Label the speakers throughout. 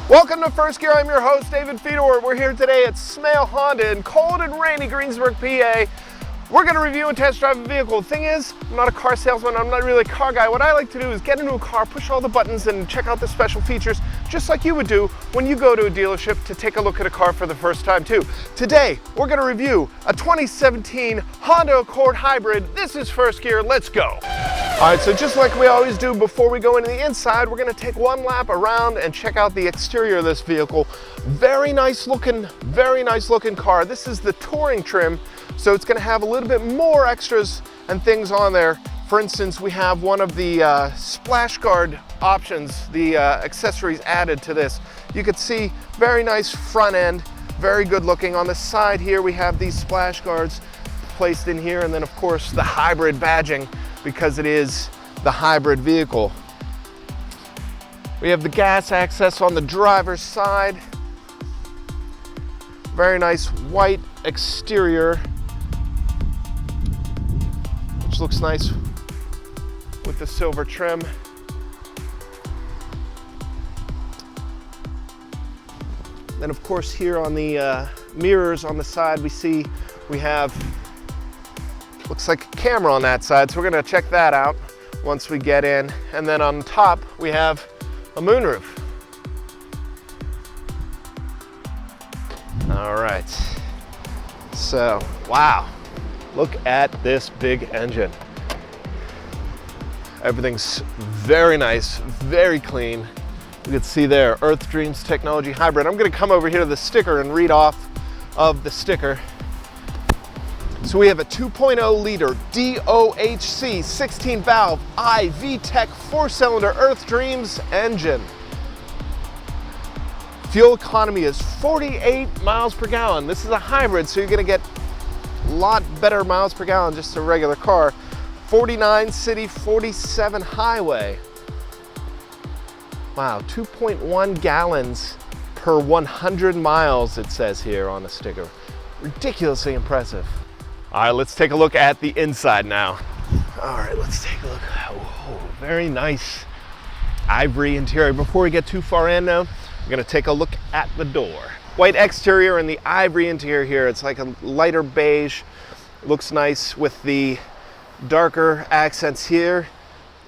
Speaker 1: Welcome to First Gear. I'm your host, David Fedor. We're here today at Smail Honda in cold and rainy Greensburg, PA. We're going to review and test drive a vehicle. The thing is, I'm not a car salesman. I'm not really a car guy. What I like to do is get into a car, push all the buttons, and check out the special features, just like you would do when you go to a dealership to take a look at a car for the first time, too. Today, we're going to review a 2017 Honda Accord Hybrid. This is First Gear. Let's go. All right, so just like we always do before we go into the inside, we're gonna take one lap around and check out the exterior of this vehicle. Very nice looking car. This is the touring trim, so it's gonna have a little bit more extras and things on there. For instance, we have one of the splash guard options, the accessories added to this. You can see very nice front end, very good looking. On the side here, we have these splash guards placed in here, and then of course the hybrid badging, because it is the hybrid vehicle. We have the gas access on the driver's side. Very nice white exterior, which looks nice with the silver trim. Then of course here on the mirrors on the side, we have looks like a camera on that side, so we're gonna check that out once we get in. And then on top, we have a moonroof. All right, so, wow, look at this big engine. Everything's very nice, very clean. You can see there, Earth Dreams Technology Hybrid. I'm gonna come over here to the sticker and read off of the sticker. So we have a 2.0 liter DOHC 16 valve iVTEC 4-cylinder Earth Dreams engine. Fuel economy is 48 miles per gallon. This is a hybrid, so you're gonna get a lot better miles per gallon just a regular car. 49 city, 47 highway. Wow, 2.1 gallons per 100 miles, it says here on the sticker. Ridiculously impressive. All right, let's take a look at the inside now. All right, let's take a look. Whoa, very nice ivory interior. Before we get too far in though, we're gonna take a look at the door. White exterior and the ivory interior here. It's like a lighter beige. Looks nice with the darker accents here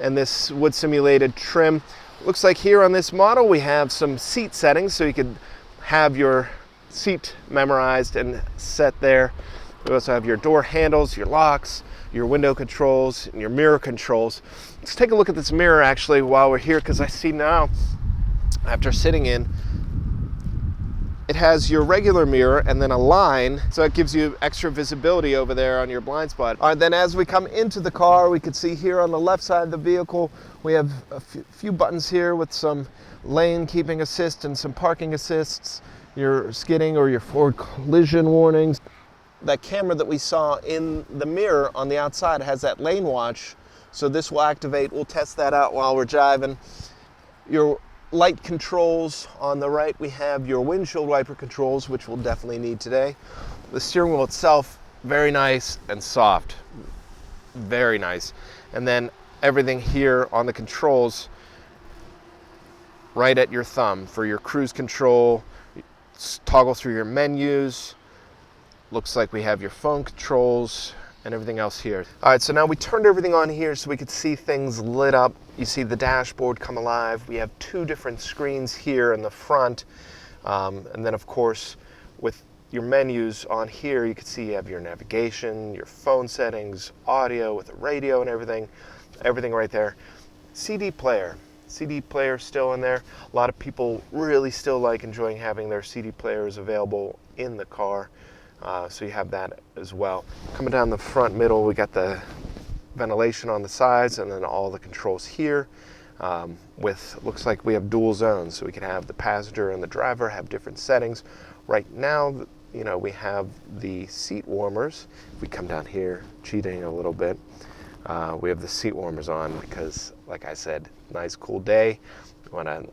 Speaker 1: and this wood simulated trim. Looks like here on this model, we have some seat settings so you could have your seat memorized and set there. We also have your door handles, your locks, your window controls, and your mirror controls. Let's take a look at this mirror actually while we're here, because I see now, after sitting in, it has your regular mirror and then a line, so it gives you extra visibility over there on your blind spot. All right, then as we come into the car, we can see here on the left side of the vehicle, we have a few buttons here with some lane keeping assist and some parking assists, your skidding or your forward collision warnings. That camera that we saw in the mirror on the outside has that lane watch, so this will activate. We'll test that out while we're driving. Your light controls on the right, we have your windshield wiper controls, which we'll definitely need today. The steering wheel itself, very nice and soft, very nice. And then everything here on the controls right at your thumb for your cruise control, toggle through your menus. Looks like we have your phone controls and everything else here. All right, so now we turned everything on here so we could see things lit up. You see the dashboard come alive. We have two different screens here in the front. And then of course, with your menus on here, you can see you have your navigation, your phone settings, audio with the radio and everything right there. CD player still in there. A lot of people really still like enjoying having their CD players available in the car. So you have that as well. Coming down the front middle, we got the ventilation on the sides and then all the controls here. Looks like we have dual zones, so we can have the passenger and the driver have different settings. Right now, you know, we have the seat warmers. If we come down here, cheating a little bit, we have the seat warmers on because, like I said, nice cool day. You want to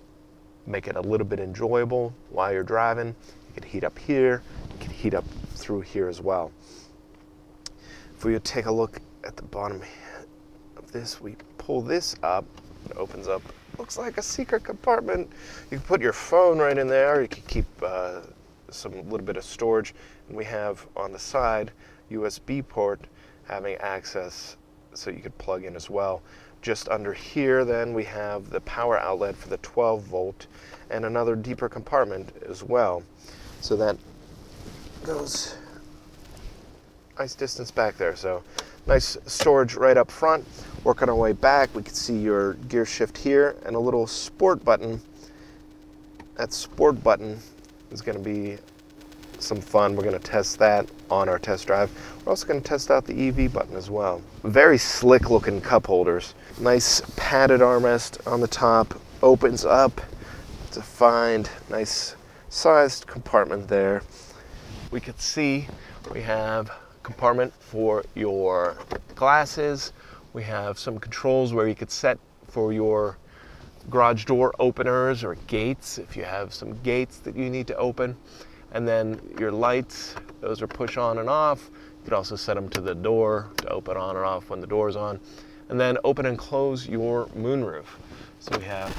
Speaker 1: make it a little bit enjoyable while you're driving. You can heat up here, you can heat up through here as well. If we take a look at the bottom of this, we pull this up, it opens up looks like a secret compartment. You can put your phone right in there. You can keep some little bit of storage. And we have on the side USB port having access so you could plug in as well. Just under here then we have the power outlet for the 12 volt and another deeper compartment as well. So that goes nice distance back there. So nice storage right up front. Working our way back, we can see your gear shift here and a little sport button. That sport button is going to be some fun. We're going to test that on our test drive. We're also going to test out the EV button as well. Very slick looking cup holders. Nice padded armrest on the top. Opens up to find nice sized compartment there. We could see we have a compartment for your glasses. We have some controls where you could set for your garage door openers or gates if you have some gates that you need to open. And then your lights, those are push on and off. You could also set them to the door to open on or off when the door's on. And then open and close your moonroof. So we have,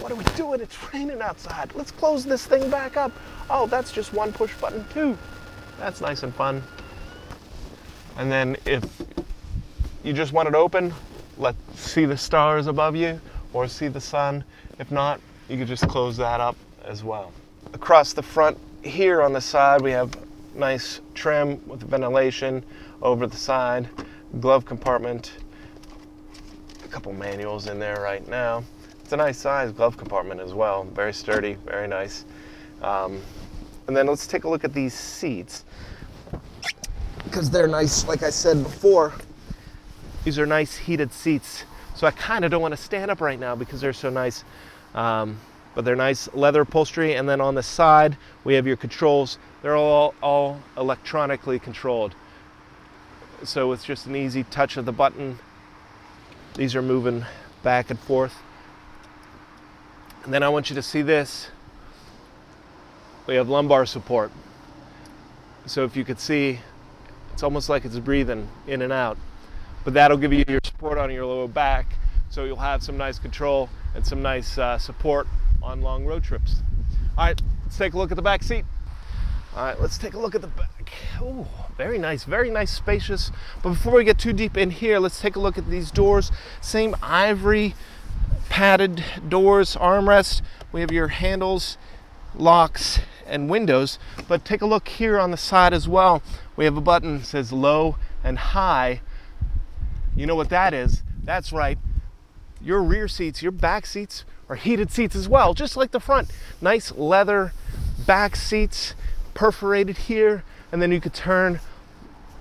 Speaker 1: what are we doing? It's raining outside. Let's close this thing back up. Oh, that's just one push button too. That's nice and fun. And then if you just want it open, let's see the stars above you or see the sun. If not, you could just close that up as well. Across the front here on the side, we have nice trim with ventilation over the side, glove compartment, a couple manuals in there right now. It's a nice size glove compartment as well, very sturdy, very nice. And then let's take a look at these seats, because they're nice, like I said before, these are nice heated seats. So I kind of don't want to stand up right now because they're so nice. But they're nice leather upholstery, and then on the side we have your controls. They're all electronically controlled, so it's just an easy touch of the button. These are moving back and forth. And then I want you to see this. We have lumbar support, so if you could see, it's almost like it's breathing in and out, but that'll give you your support on your lower back, so you'll have some nice control and some nice support on long road trips. All right, let's take a look at the back seat. All right, let's take a look at the back. Oh, very nice, spacious. But before we get too deep in here, let's take a look at these doors. Same ivory padded doors, armrest. We have your handles, locks, and windows. But take a look here on the side as well. We have a button that says low and high. You know what that is? That's right. Your rear seats, your back seats are heated seats as well, just like the front. Nice leather back seats, perforated here, and then you could turn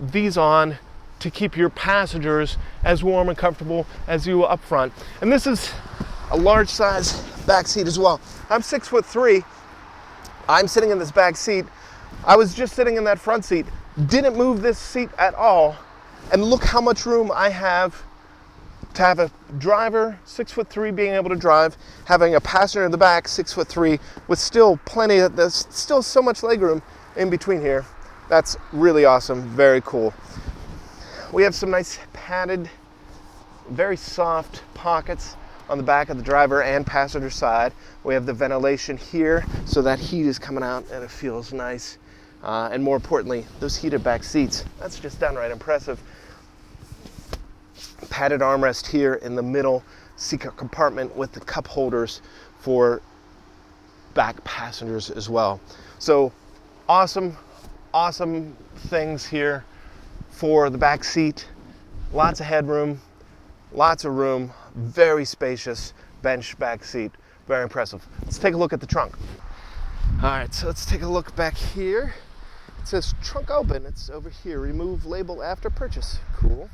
Speaker 1: these on to keep your passengers as warm and comfortable as you up front. And this is a large size back seat as well. I'm 6'3". I'm sitting in this back seat. I was just sitting in that front seat, didn't move this seat at all, and look how much room I have to have a driver, 6'3", being able to drive, having a passenger in the back, 6'3", with still plenty of, there's still so much legroom in between here. That's really awesome, very cool. We have some nice padded, very soft pockets on the back of the driver and passenger side. We have the ventilation here, so that heat is coming out and it feels nice. And more importantly, those heated back seats, that's just downright impressive. Padded armrest here in the middle secret compartment with the cup holders for back passengers as well. So awesome things here for the back seat. Lots of headroom, lots of room, very spacious bench back seat, very impressive. Let's take a look at the trunk. All right, so let's take a look back here. It says trunk open, it's over here. Remove label after purchase, cool.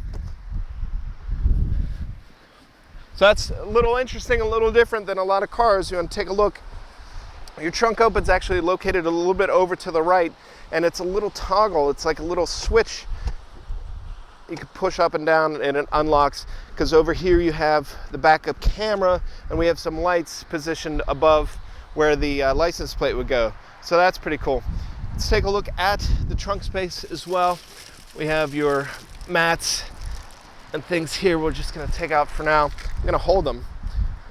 Speaker 1: So that's a little interesting, a little different than a lot of cars. You want to take a look. Your trunk open's actually located a little bit over to the right, and it's a little toggle. It's like a little switch. You can push up and down and it unlocks, because over here you have the backup camera, and we have some lights positioned above where the license plate would go. So that's pretty cool. Let's take a look at the trunk space as well. We have your mats and things here we're just gonna take out for now. I'm gonna hold them.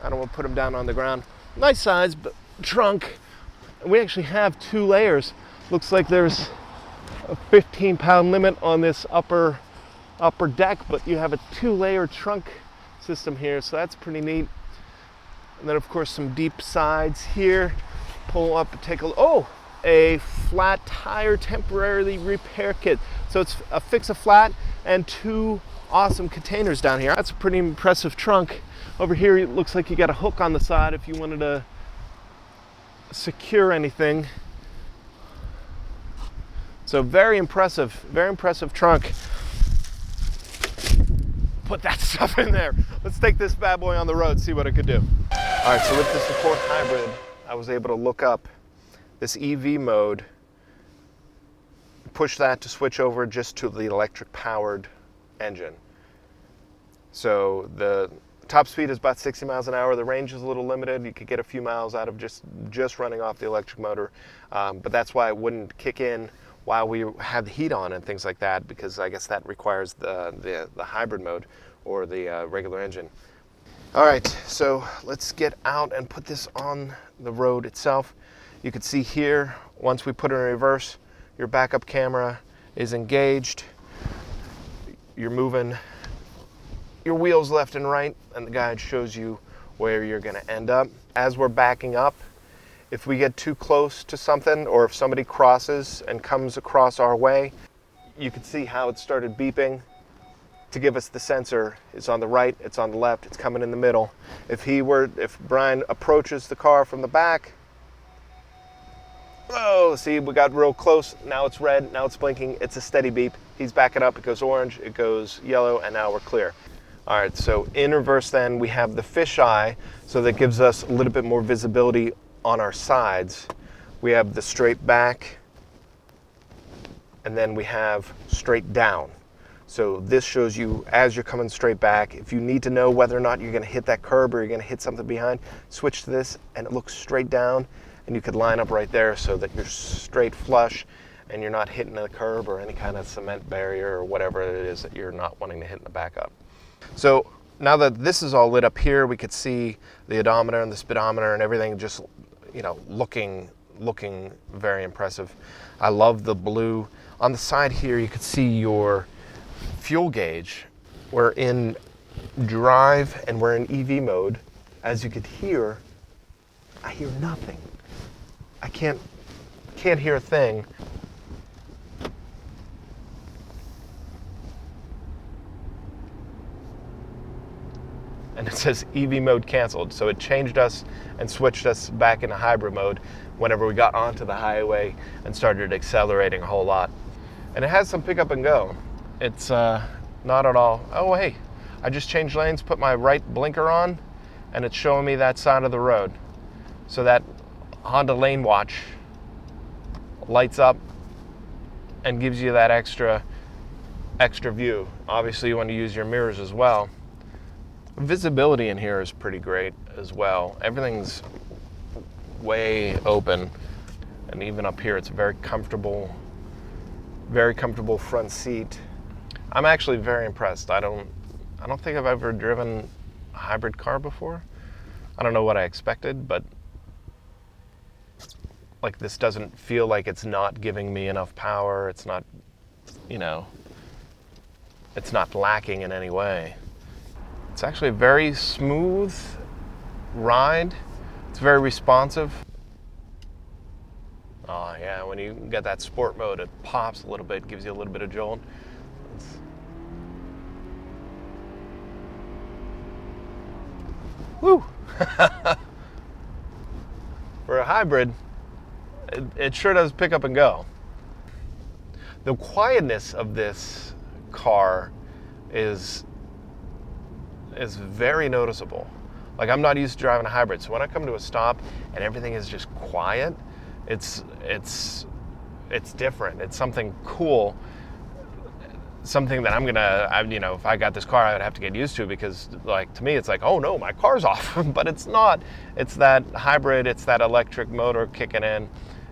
Speaker 1: I don't want to put them down on the ground. Nice size but trunk. We actually have 2 layers. Looks like there's a 15-pound limit on this upper deck, but you have a 2-layer trunk system here, so that's pretty neat. And then of course some deep sides here. Pull up and take a look. Oh, a flat tire temporarily repair kit. So it's a fix a flat and 2 awesome containers down here. That's a pretty impressive trunk. Over here it looks like you got a hook on the side if you wanted to secure anything. So very impressive trunk. Put that stuff in there. Let's take this bad boy on the road, see what it could do. All right, so with the Support Hybrid, I was able to look up this EV mode, push that to switch over just to the electric powered engine. So the top speed is about 60 miles an hour. The range is a little limited. You could get a few miles out of just running off the electric motor. But that's why it wouldn't kick in while we had the heat on and things like that, because I guess that requires the hybrid mode or the regular engine. All right, so let's get out and put this on the road itself. You can see here, once we put it in reverse, your backup camera is engaged. You're moving your wheels left and right, and the guide shows you where you're gonna end up. As we're backing up, if we get too close to something, or if somebody crosses and comes across our way, you can see how it started beeping to give us the sensor. It's on the right, it's on the left, it's coming in the middle. If Brian approaches the car from the back, oh, see, we got real close. Now it's red, now it's blinking, it's a steady beep. He's backing up, it goes orange, it goes yellow, and now we're clear. All right, so in reverse then, we have the fisheye, so that gives us a little bit more visibility on our sides. We have the straight back, and then we have straight down. So this shows you as you're coming straight back. If you need to know whether or not you're gonna hit that curb or you're gonna hit something behind, switch to this and it looks straight down, and you could line up right there so that you're straight flush and you're not hitting the curb or any kind of cement barrier or whatever it is that you're not wanting to hit in the backup. So now that this is all lit up here, we could see the odometer and the speedometer and everything just, looking very impressive. I love the blue. On the side here, you could see your fuel gauge. We're in drive and we're in EV mode. As you could hear, I hear nothing. I can't hear a thing. And it says EV mode canceled. So it changed us and switched us back into hybrid mode whenever we got onto the highway and started accelerating a whole lot. And it has some pick up and go. It's not at all, oh hey, I just changed lanes, put my right blinker on, and it's showing me that side of the road. So that Honda Lane Watch lights up and gives you that extra view. Obviously you want to use your mirrors as well. Visibility in here is pretty great as well. Everything's way open, and even up here it's a very comfortable front seat. I'm actually very impressed. I don't think I've ever driven a hybrid car before. I don't know what I expected, but like this doesn't feel like it's not giving me enough power. It's not, it's not lacking in any way. It's actually a very smooth ride. It's very responsive. Oh yeah, when you get that sport mode, it pops a little bit, gives you a little bit of jolt. Woo! For a hybrid, it sure does pick up and go. The quietness of this car is very noticeable. Like, I'm not used to driving a hybrid, so when I come to a stop and everything is just quiet, it's different. It's something cool, something that if I got this car, I would have to get used to, because like to me it's like, oh no, my car's off. But it's not. It's that hybrid, it's that electric motor kicking in.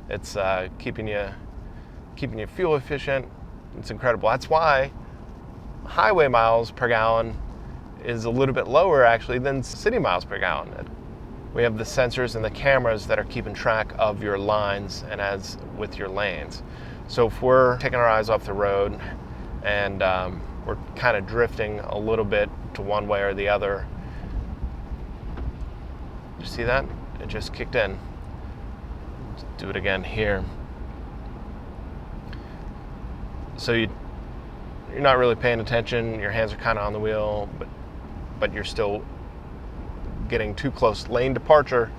Speaker 1: It's keeping you fuel efficient. It's incredible. That's why highway miles per gallon is a little bit lower actually than city miles per gallon. We have the sensors and the cameras that are keeping track of your lines and as with your lanes. So if we're taking our eyes off the road and we're kind of drifting a little bit to one way or the other, you see that? It just kicked in. Let's do it again here. So you're not really paying attention, your hands are kind of on the wheel, but you're still getting too close. Lane departure,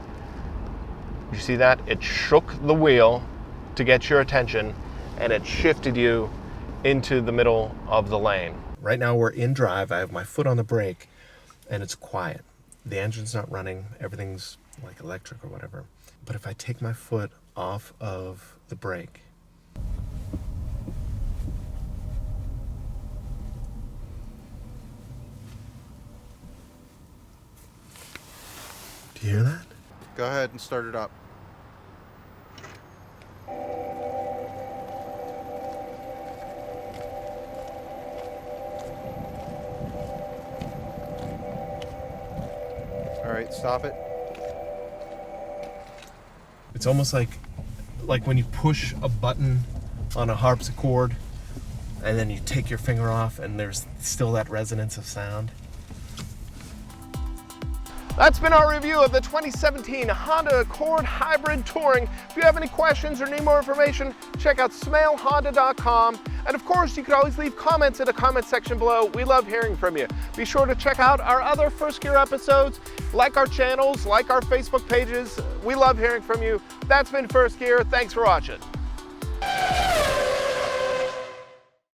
Speaker 1: you see that? It shook the wheel to get your attention and it shifted you into the middle of the lane. Right now we're in drive, I have my foot on the brake and it's quiet. The engine's not running, everything's like electric or whatever. But if I take my foot off of the brake, do you hear that?
Speaker 2: Go ahead and start it up. All right, stop it.
Speaker 1: It's almost like when you push a button on a harpsichord and then you take your finger off and there's still that resonance of sound. That's been our review of the 2017 Honda Accord Hybrid Touring. If you have any questions or need more information, check out smailhonda.com. And of course, you can always leave comments in the comment section below. We love hearing from you. Be sure to check out our other First Gear episodes, like our channels, like our Facebook pages. We love hearing from you. That's been First Gear. Thanks for watching.